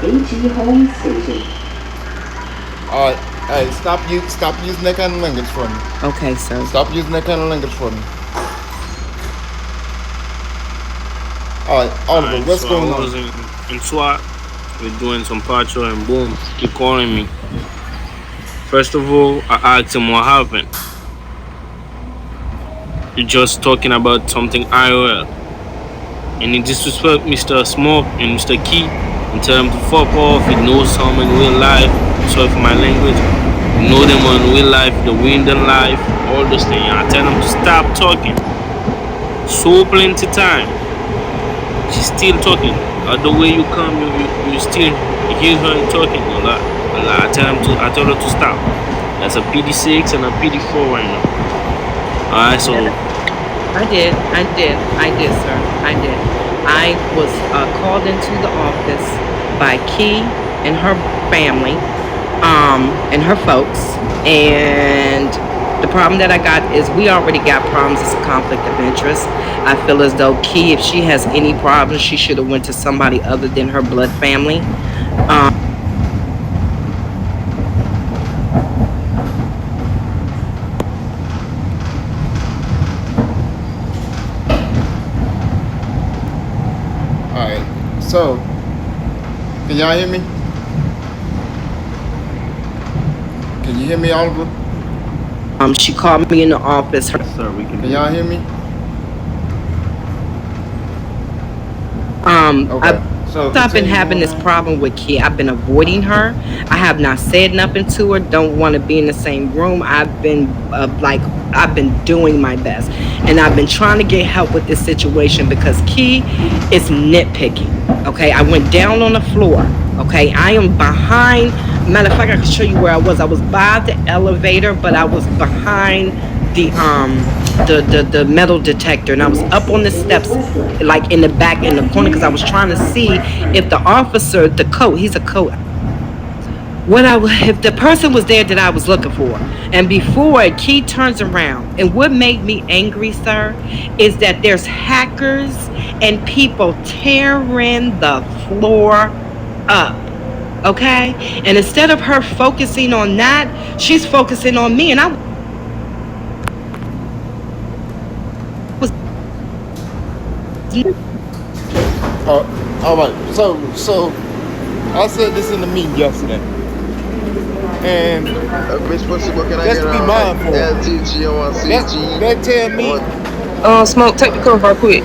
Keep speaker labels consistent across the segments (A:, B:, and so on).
A: AG Home Station.
B: Alright, stop using that kind of language for me.
C: Okay, sir.
B: Stop using that kind of language for me. Alright, Oliver,
D: Alright,
B: what's
D: so
B: going
D: I was
B: on?
D: in SWAT. We're doing some patrol and boom, he calling me. First of all, I asked him what happened. You're just talking about something IOL. And he disrespect Mr. Smoke and Mr. Key and tell him to fuck off. He knows some in real life. Sorry for my language. You know them in real life, the wind in life, all those things. I tell him to stop talking. So plenty time. She's still talking. The way you come, you still hear her talking a lot. I told her to stop. That's a PD6 and a PD4 right now. Alright, so
C: I did, sir. I did. I was called into the office by Key and her family, and her folks. And the problem that I got is we already got problems. It's a conflict of interest. I feel as though Key, if she has any problems, she should have went to somebody other than her blood family. Um,
B: Alright, so, can y'all hear me? Can you hear me, Oliver?
C: she called me in the office.
D: sir, we can
B: Can y'all hear me? Okay, so
C: I've been
B: continue
C: having
B: on
C: this
B: on.
C: problem with Kia. I've been avoiding her. I have not said nothing to her. Don't want to be in the same room. I've been doing my best, and I've been trying to get help with this situation because Key is nitpicking. Okay, I went down on the floor. Okay, I am behind. Matter of fact, I can show you where I was. I was by the elevator, but I was behind the the metal detector, and I was up on the steps, like in the back in the corner, because I was trying to see if the officer, the coat, he's a coat, if the person was there that I was looking for. And before Key turns around, and what made me angry, sir, is that there's hackers and people tearing the floor up. Okay, and instead of her focusing on that, she's focusing on me, and I was
B: Alright, so, I said this in the meeting yesterday, and
E: Bitch, what can I
B: let's
E: get
B: be
E: on?
B: mindful.
E: LTG on CG.
B: That tell me,
F: Smoke, take the cover right quick.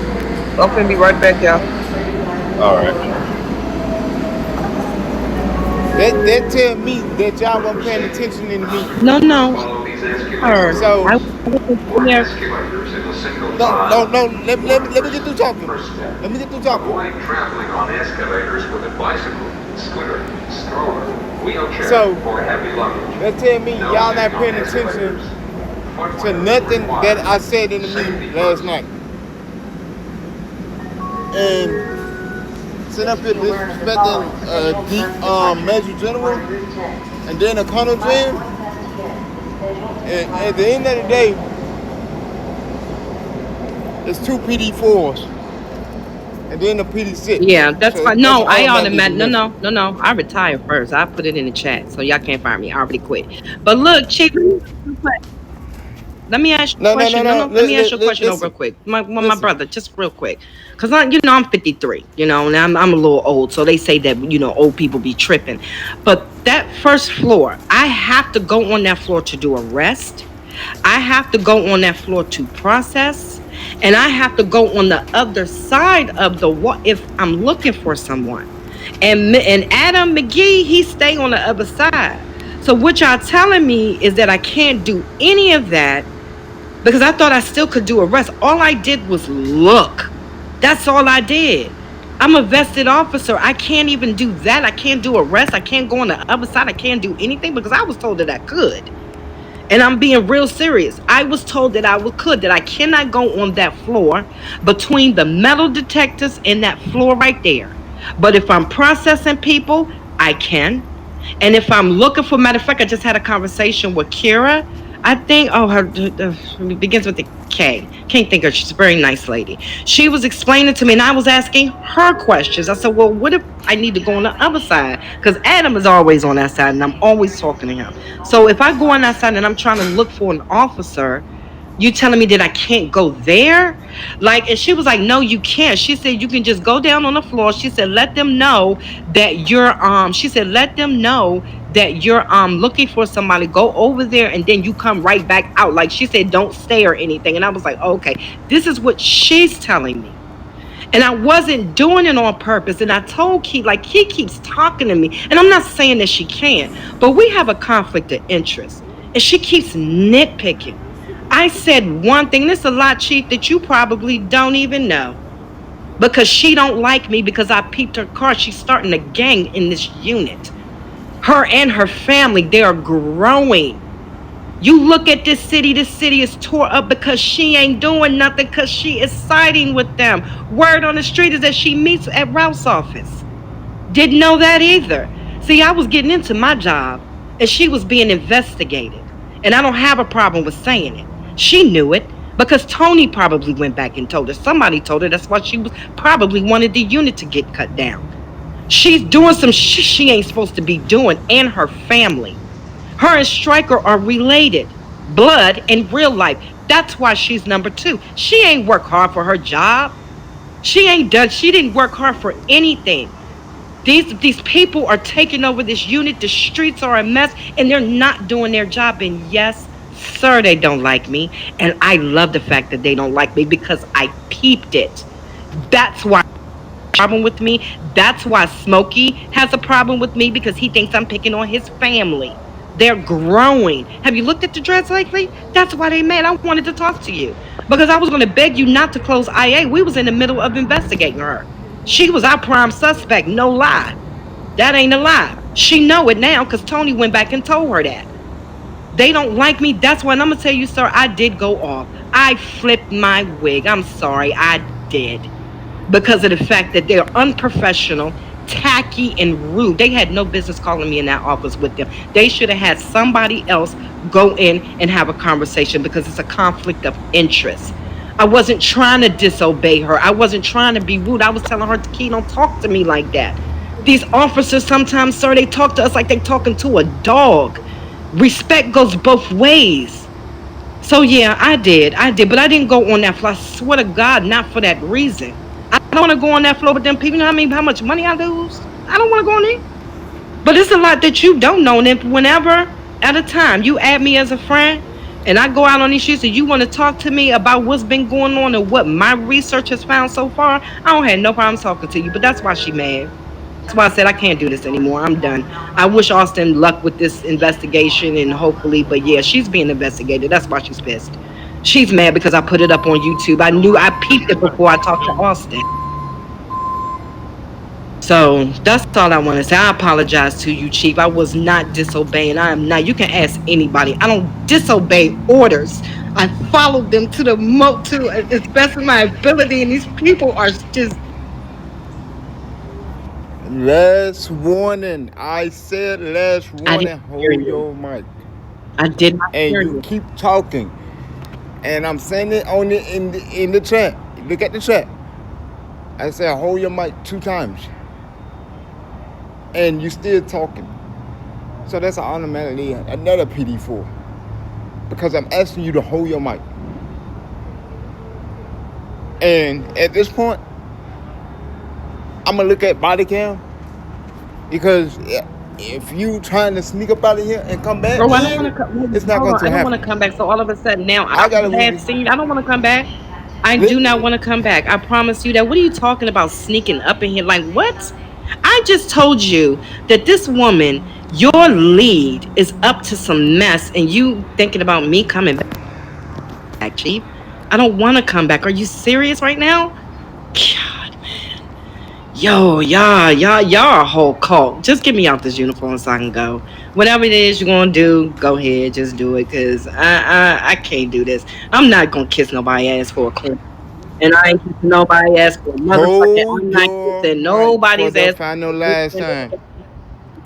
F: I'm finna be right back, y'all.
D: Alright.
B: that tell me that y'all wasn't paying attention in the meeting.
C: no, her.
B: So,
C: I wasn't there.
B: no, let me get through talking. Let me get through talking.
G: Avoid traveling on escalators with a bicycle, scooter, stroller, wheelchair,
B: So,
G: or heavy luggage.
B: that tell me
G: No
B: y'all not
G: sitting on
B: paying attention
G: escalators.
B: to nothing that I said in the meeting last night. And sit up here disrespecting the Major General and then a Colonel Jim. And at the end of the day, it's two PD4s and then a PD6.
C: Yeah, that's
B: So
C: fine.
B: that's
C: No,
B: an
C: I
B: automatic
C: automatic.
B: dismissal.
C: No. I retired first. I put it in the chat, so y'all can't find me. I already quit. But look, Chick, let me ask you a question. No,
B: No.
C: no, let me ask you a question over real
B: Listen,
C: quick. My
B: listen.
C: brother, just real quick, because I'm 53. And I'm a little old, so they say that old people be tripping. But that first floor, I have to go on that floor to do arrest. I have to go on that floor to process, and I have to go on the other side of the wall if I'm looking for someone. And Adam McGee, he stay on the other side. So what y'all telling me is that I can't do any of that because I thought I still could do arrest. All I did was look. That's all I did. I'm a vested officer. I can't even do that. I can't do arrest. I can't go on the other side. I can't do anything because I was told that I could. And I'm being real serious. I was told that that I cannot go on that floor between the metal detectors and that floor right there. But if I'm processing people, I can. And if I'm looking for, matter of fact, I just had a conversation with Kira. I think, oh, it begins with the K. Can't think of her. She's a very nice lady. She was explaining to me, and I was asking her questions. I said, well, what if I need to go on the other side? Because Adam is always on that side, and I'm always talking to him. So if I go on that side and I'm trying to look for an officer, you telling me that I can't go there? Like, and she was like, no, you can't. She said, you can just go down on the floor. She said, let them know that she said, let them know that you're looking for somebody. Go over there and then you come right back out. Like, she said, don't stay or anything. And I was like, okay, this is what she's telling me. And I wasn't doing it on purpose. And I told Key, like, Key keeps talking to me. And I'm not saying that she can't, but we have a conflict of interest. And she keeps nitpicking. I said one thing, this is a lot, Chief, that you probably don't even know. Because she don't like me because I peeped her car. She's starting a gang in this unit. Her and her family, they are growing. You look at this city is tore up because she ain't doing nothing because she is siding with them. Word on the street is that she meets at Ralph's office. Didn't know that either. See, I was getting into my job and she was being investigated. And I don't have a problem with saying it. She knew it because Tony probably went back and told her. Somebody told her. That's why she was probably wanted the unit to get cut down. She's doing some shit she ain't supposed to be doing, and her family. Her and Stryker are related. Blood in real life. That's why she's number 2. She ain't worked hard for her job. She didn't work hard for anything. These people are taking over this unit. The streets are a mess, and they're not doing their job. And yes, sir, they don't like me. And I love the fact that they don't like me because I peeped it. That's why problem with me. That's why Smokey has a problem with me because he thinks I'm picking on his family. They're growing. Have you looked at the dreads lately? That's why they mad. I wanted to talk to you because I was going to beg you not to close IA. We was in the middle of investigating her. She was our prime suspect. No lie. That ain't a lie. She know it now because Tony went back and told her that. They don't like me. That's why, and I'm going to tell you, sir, I did go off. I flipped my wig. I'm sorry. I did. Because of the fact that they're unprofessional, tacky, and rude. They had no business calling me in that office with them. They should have had somebody else go in and have a conversation because it's a conflict of interest. I wasn't trying to disobey her. I wasn't trying to be rude. I was telling her, Key, don't talk to me like that. These officers sometimes, sir, they talk to us like they're talking to a dog. Respect goes both ways. So yeah, I did, but I didn't go on that floor. I swear to God, not for that reason. I don't want to go on that floor with them people. You know what I mean? How much money I lose? I don't want to go on there. But it's a lot that you don't know. And whenever at a time you add me as a friend, and I go out on these streets and you want to talk to me about what's been going on and what my research has found so far, I don't have no problem talking to you. But that's why she mad. That's why I said I can't do this anymore. I'm done. I wish Austin luck with this investigation and hopefully, but yeah, she's being investigated. That's why she's pissed. She's mad because I put it up on YouTube. I peeped it before I talked to Austin. So that's all I want to say. I apologize to you, Chief. I was not disobeying. I am not. You can ask anybody. I don't disobey orders. I followed them to as best of my ability, and these people are just.
B: Last warning. I said last warning. Hold your mic.
C: I did not
B: And
C: hear
B: you
C: you.
B: keep talking. And I'm saying it on in the chat. Look at the chat. I said hold your mic 2 times. And you still talking. So that's automatically another PD4. Because I'm asking you to hold your mic. And at this point, I'm gonna look at body cam. Because if you trying to sneak up out of here and come back,
C: Bro, I don't want to come.
B: it's not going to
C: I don't
B: happen.
C: want to come back. So all of a sudden now
B: I gotta
C: have
B: leave.
C: seen. I don't want to come back. I do not want to come back. I promise you that. What are you talking about sneaking up in here? Like what? I just told you that this woman, your lead, is up to some mess, and you thinking about me coming back, Chief? I don't want to come back. Are you serious right now? God, man. Yo, y'all a whole cult. Just get me out this uniform so I can go. Whatever it is you're gonna do, go ahead, just do it, cause I can't do this. I'm not gonna kiss nobody ass for a clean. And I ain't kissing nobody ass for a motherfucker.
B: Hold
C: I'm not
B: your
C: kissing
B: mic
C: nobody's
B: for the
C: ass.
B: final last time.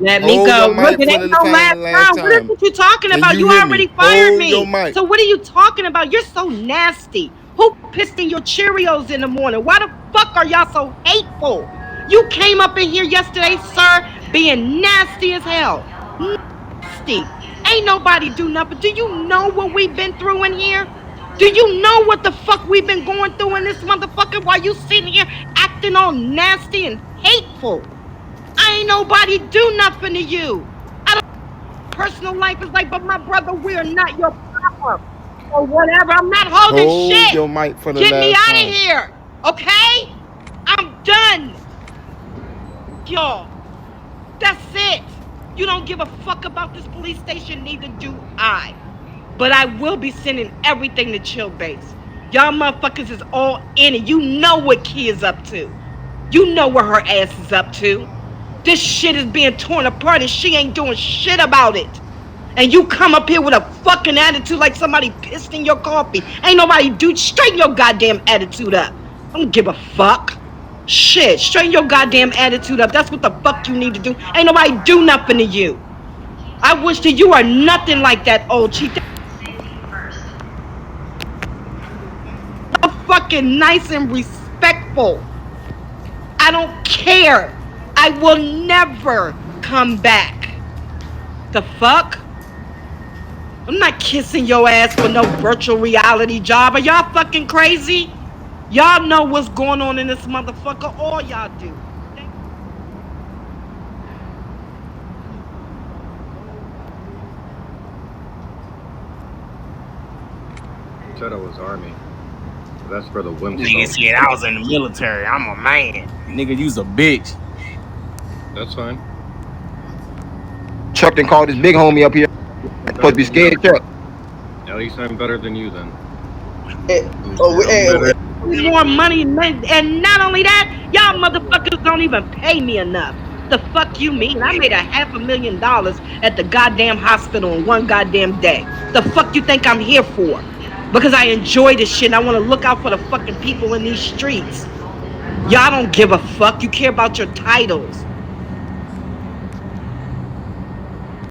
C: Let me
B: Hold
C: go.
B: your
C: Look,
B: mic
C: it
B: for
C: ain't
B: the
C: no last
B: last
C: time. What is
B: time.
C: what you talking
B: Can
C: about?
B: you
C: You
B: hear
C: already
B: me?
C: fired
B: Hold your
C: me.
B: mic.
C: So what are you talking about? You're so nasty. Who pissed in your Cheerios in the morning? Why the fuck are y'all so hateful? You came up in here yesterday, sir, being nasty as hell. Nasty. Ain't nobody do nothing. Do you know what we've been through in here? Do you know what the fuck we've been going through in this motherfucker while you sitting here acting all nasty and hateful? Ain't nobody do nothing to you. I don't personal life is like, but my brother, we're not your problem. Or whatever. I'm not holding
B: Hold
C: shit.
B: your mic for the
C: Get me
B: last
C: out of
B: time.
C: here. Okay? I'm done. Y'all. That's it. You don't give a fuck about this police station, neither do I. But I will be sending everything to Chill Base. Y'all motherfuckers is all in it. You know what Key is up to. You know where her ass is up to. This shit is being torn apart and she ain't doing shit about it. And you come up here with a fucking attitude like somebody pissed in your coffee. Ain't nobody do straighten your goddamn attitude up. I don't give a fuck. Shit, straighten your goddamn attitude up. That's what the fuck you need to do. Ain't nobody do nothing to you. I wish that you are nothing like that old chief. So fucking nice and respectful. I don't care. I will never come back. The fuck? I'm not kissing your ass for no virtual reality job. Are y'all fucking crazy? Y'all know what's going on in this motherfucker. All y'all do.
A: Said I was Army. That's for the women.
H: Nigga said I was in the military. I'm a man. Nigga, you's a bitch.
A: That's fine.
E: Chuck done called his big homie up here. Supposed to be scared, Chuck.
A: At least I'm better than you then.
E: Oh,
C: More money, and not only that, y'all motherfuckers don't even pay me enough. The fuck you mean? I made $500,000 at the goddamn hospital in one goddamn day. The fuck you think I'm here for? Because I enjoy this shit and I want to look out for the fucking people in these streets. Y'all don't give a fuck. You care about your titles.